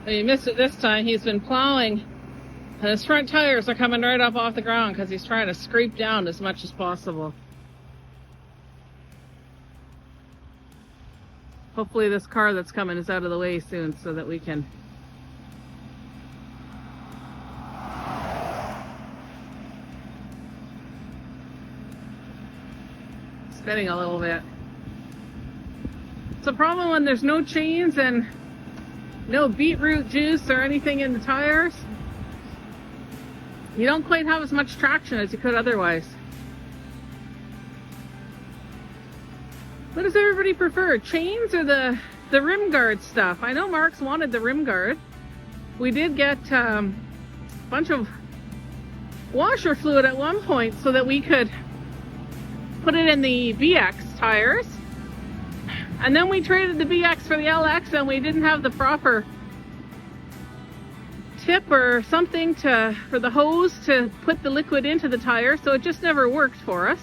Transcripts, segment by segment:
He missed it this time. He's been plowing and his front tires are coming right up off the ground because he's trying to scrape down as much as possible. Hopefully this car that's coming is out of the way soon so that we can spinning a little bit. It's a problem when there's no chains and no beetroot juice or anything in the tires. You don't quite have as much traction as you could otherwise. What does everybody prefer? Chains or the rim guard stuff? I know Mark's wanted the rim guard. We did get a bunch of washer fluid at one point so that we could put it in the BX tires. And then we traded the BX for the LX and we didn't have the proper tip or something for the hose to put the liquid into the tire, so it just never worked for us.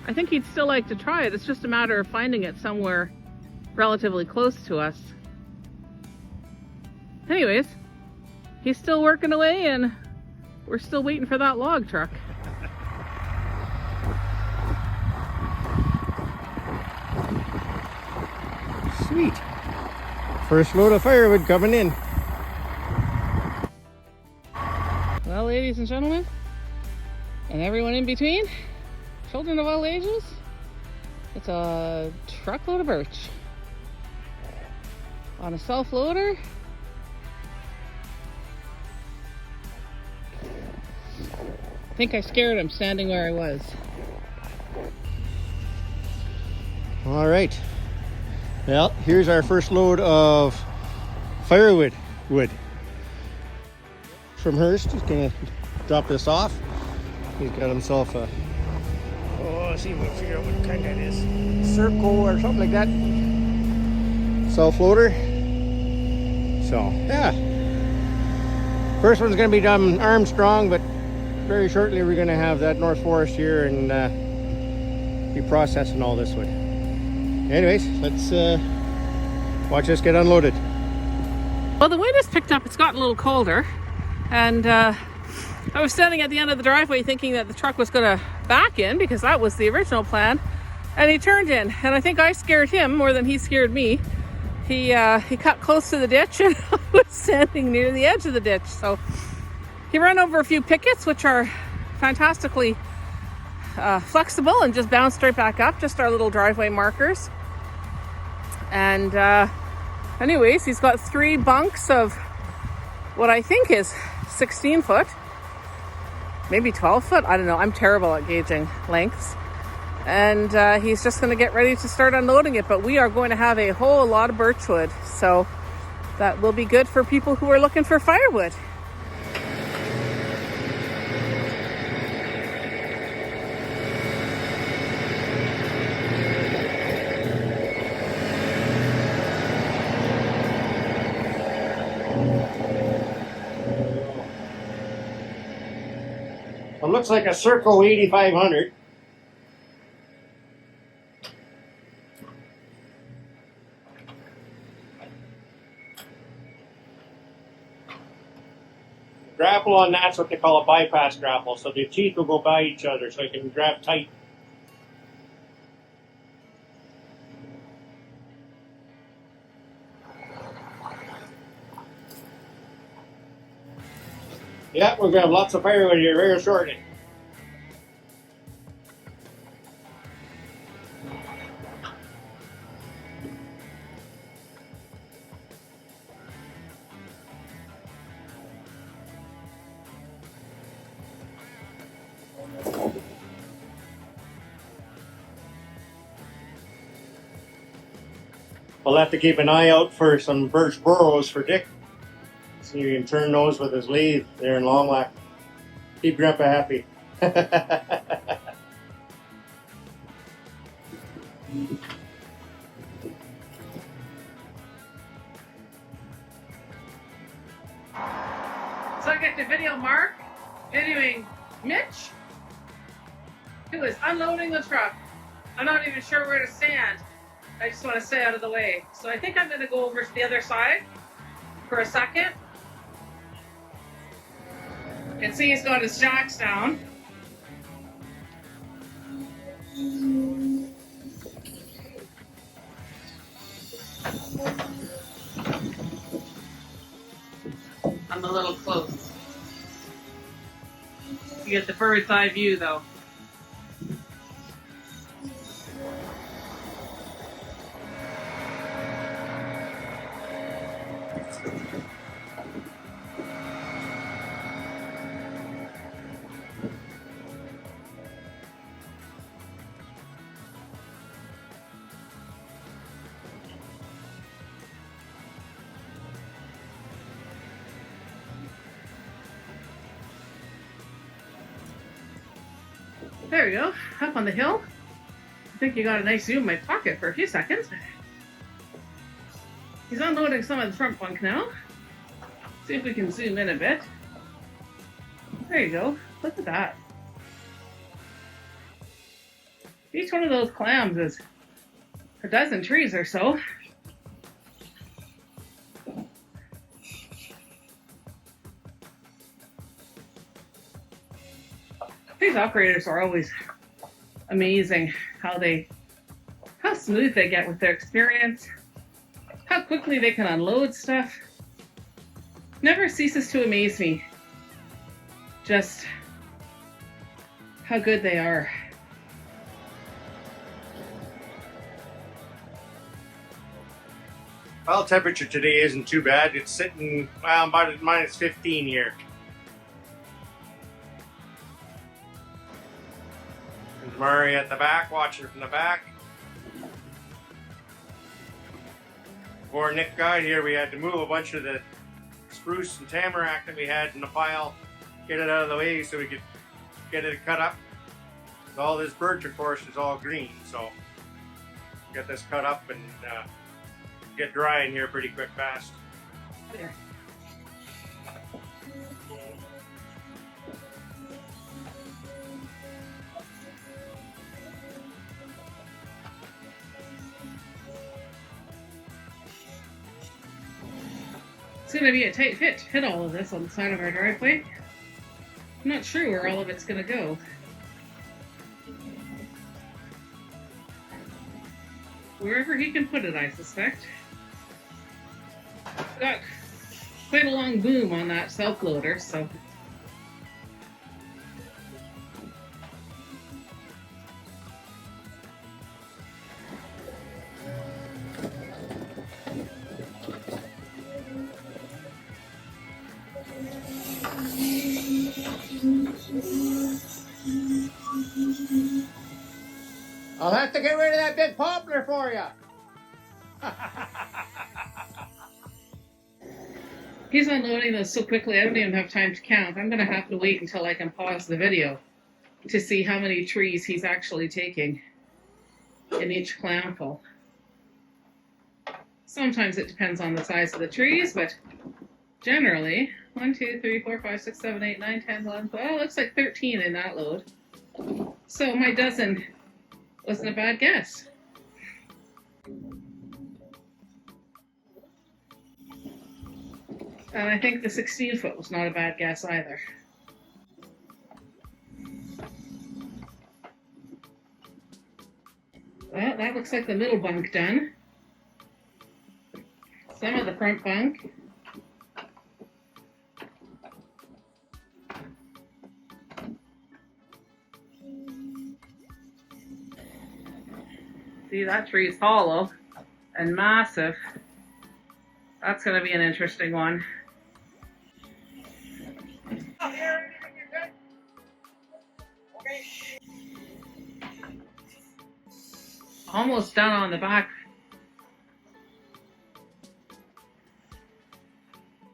I think he'd still like to try it. It's just a matter of finding it somewhere relatively close to us. Anyways, he's still working away and we're still waiting for that log truck. Sweet. First load of firewood coming in. Well, ladies and gentlemen, and everyone in between, children of all ages, it's a truckload of birch on a self-loader. I think I scared him standing where I was. All right. Well, here's our first load of firewood wood from Hearst. He's gonna drop this off. He's got himself a, see if we can figure out what kind that is. Serco or something like that. Self-loader. So, yeah. First one's gonna be done Armstrong, but very shortly we're gonna have that North Forest here and be processing all this wood. Anyways, let's watch this get unloaded. Well, the wind has picked up. It's gotten a little colder. And I was standing at the end of the driveway thinking that the truck was going to back in because that was the original plan. And he turned in. And I think I scared him more than he scared me. He cut close to the ditch and I was standing near the edge of the ditch. So he ran over a few pickets, which are fantastically flexible and just bounced right back up. Just our little driveway markers. And anyways, he's got 3 bunks of what I think is 16 foot, maybe 12 foot. I don't know. I'm terrible at gauging lengths. And he's just going to get ready to start unloading it. But we are going to have a whole lot of birchwood. So that will be good for people who are looking for firewood. It looks like a Serco 8500. Grapple on that's what they call a bypass grapple, so the teeth will go by each other so you can grab tight. Yeah, we're going to have lots of firewood here very shortly. We'll have to keep an eye out for some birch burrows for Dick. So you can turn those with his lathe there in Long Lac. Keep Grandpa happy. So I get to video Mark videoing Mitch, who is unloading the truck. I'm not even sure where to stand. I just want to stay out of the way. So I think I'm going to go over to the other side for a second. You can see he's got his jacks down. I'm a little close. You get the bird's eye view though. There we go, up on the hill. I think you got a nice view of my pocket for a few seconds. He's unloading some of the front bunk now. See if we can zoom in a bit. There you go, look at that. Each one of those clams is a dozen trees or so. These operators are always amazing how smooth they get with their experience, how quickly they can unload stuff. Never ceases to amaze me just how good they are. Well, temperature today isn't too bad. It's sitting about at minus 15 here. There's Murray at the back, watching from the back. Before Nick got here, we had to move a bunch of the spruce and tamarack that we had in the pile, get it out of the way so we could get it cut up. All this birch, of course, is all green, so get this cut up and get dry in here pretty quick fast. There. It's going to be a tight fit to hit all of this on the side of our driveway. I'm not sure where all of it's going to go. Wherever he can put it, I suspect. It's got quite a long boom on that self-loader, so... I'll have to get rid of that big poplar for you. He's unloading those so quickly I don't even have time to count. I'm going to have to wait until I can pause the video to see how many trees he's actually taking in each clamful. Sometimes it depends on the size of the trees, but generally 1, 2, 3, 4, 5, 6, 7, 8, 9, 10, 11, 12. It looks like 13 in that load. So my dozen wasn't a bad guess. And I think the 16-foot was not a bad guess either. Well, that looks like the middle bunk done. Some of the front bunk. See, that tree is hollow and massive. That's going to be an interesting one. Almost done on the back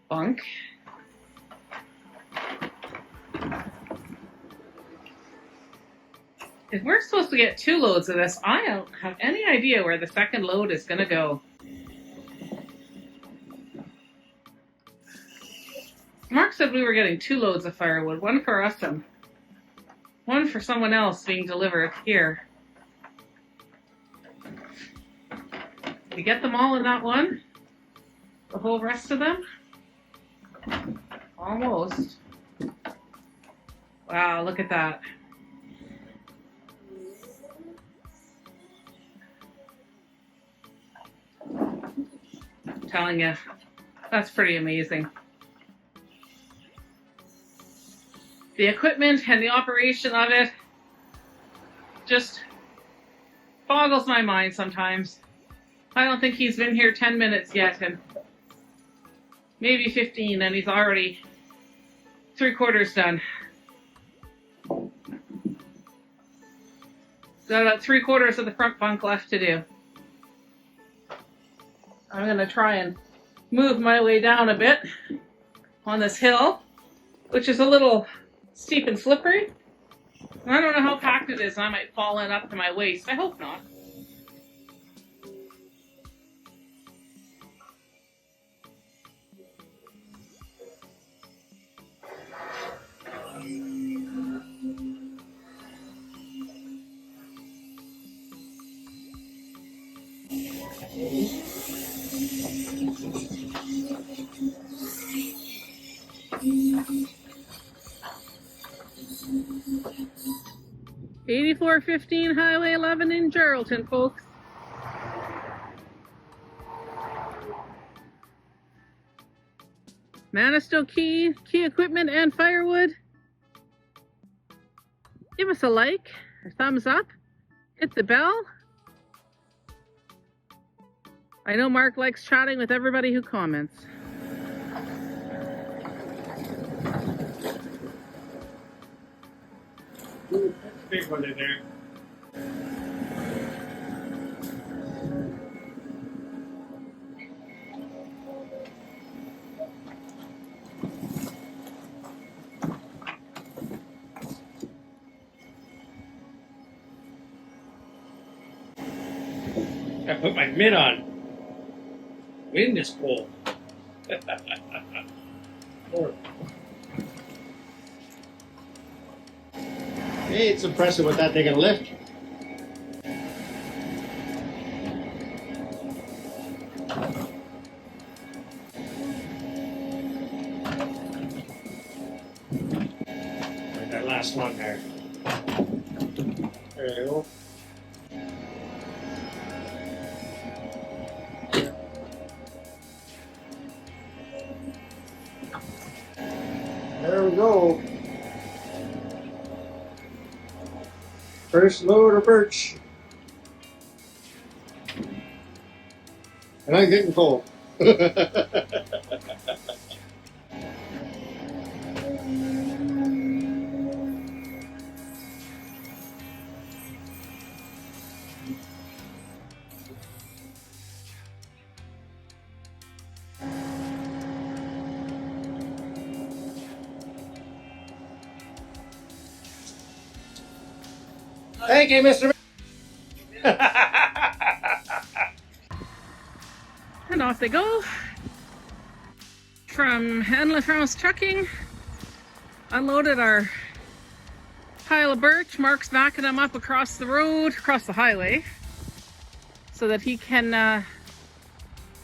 bunk. If we're supposed to get 2 loads of this, I don't have any idea where the second load is going to go. Mark said we were getting 2 loads of firewood, one for us and one for someone else being delivered here. We get them all in that one? The whole rest of them? Almost. Wow, look at that. I'm telling you, that's pretty amazing. The equipment and the operation of it just boggles my mind sometimes. I don't think he's been here 10 minutes yet, and maybe 15, and he's already 3/4 done. Got about 3/4 of the front bunk left to do. I'm gonna try and move my way down a bit on this hill, which is a little steep and slippery. I don't know how packed it is, and I might fall in up to my waist. I hope not. $84.15 Highway 11 in Geraldton, folks. Manisto Key Equipment and Firewood. Give us a like, a thumbs up, hit the bell. I know Mark likes chatting with everybody who comments. Ooh, that's a big one in there. I put my mitt on. Wind is cold. Hey, it's impressive what that thing can lift. Like that last one there. There you go. There we go. First load of birch. And I'm getting cold. Thank you, Mr. And off they go. From Endless House Trucking, unloaded our pile of birch. Mark's backing them up across the road, across the highway, so that he can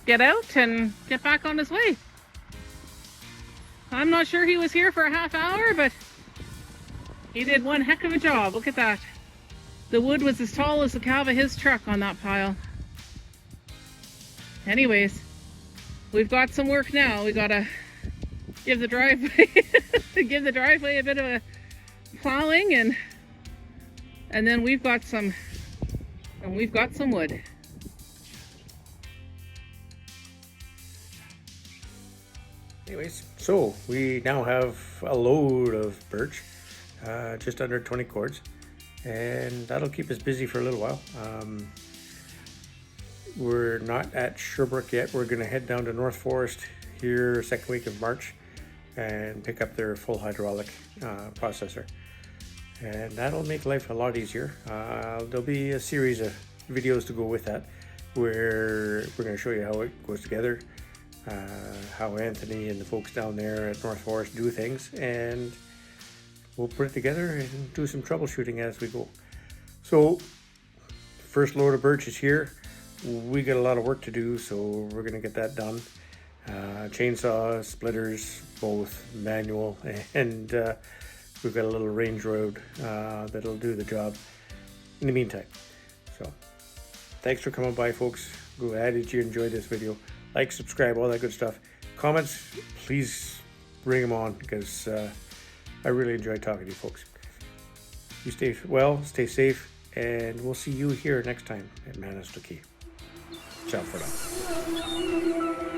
get out and get back on his way. I'm not sure he was here for a half hour, but he did one heck of a job. Look at that. The wood was as tall as the cab of his truck on that pile. Anyways, we've got some work now. We gotta give the driveway a bit of a plowing, and then we've got some wood. Anyways, so we now have a load of birch, just under 20 cords. And that'll keep us busy for a little while. We're not at Sherbrooke yet. We're going to head down to North Forest here second week of March and pick up their full hydraulic processor. And that'll make life a lot easier. There'll be a series of videos to go with that where we're going to show you how it goes together, how Anthony and the folks down there at North Forest do things, and we'll put it together and do some troubleshooting as we go. So, first load of birch is here. We got a lot of work to do, so we're going to get that done. Chainsaw, splitters, both manual and we've got a little range road that'll do the job in the meantime. So thanks for coming by, folks. Go ahead if you enjoyed this video. Like, subscribe, all that good stuff. Comments, please bring them on, because I really enjoy talking to you folks. You stay well, stay safe, and we'll see you here next time at Manistee. Ciao for now.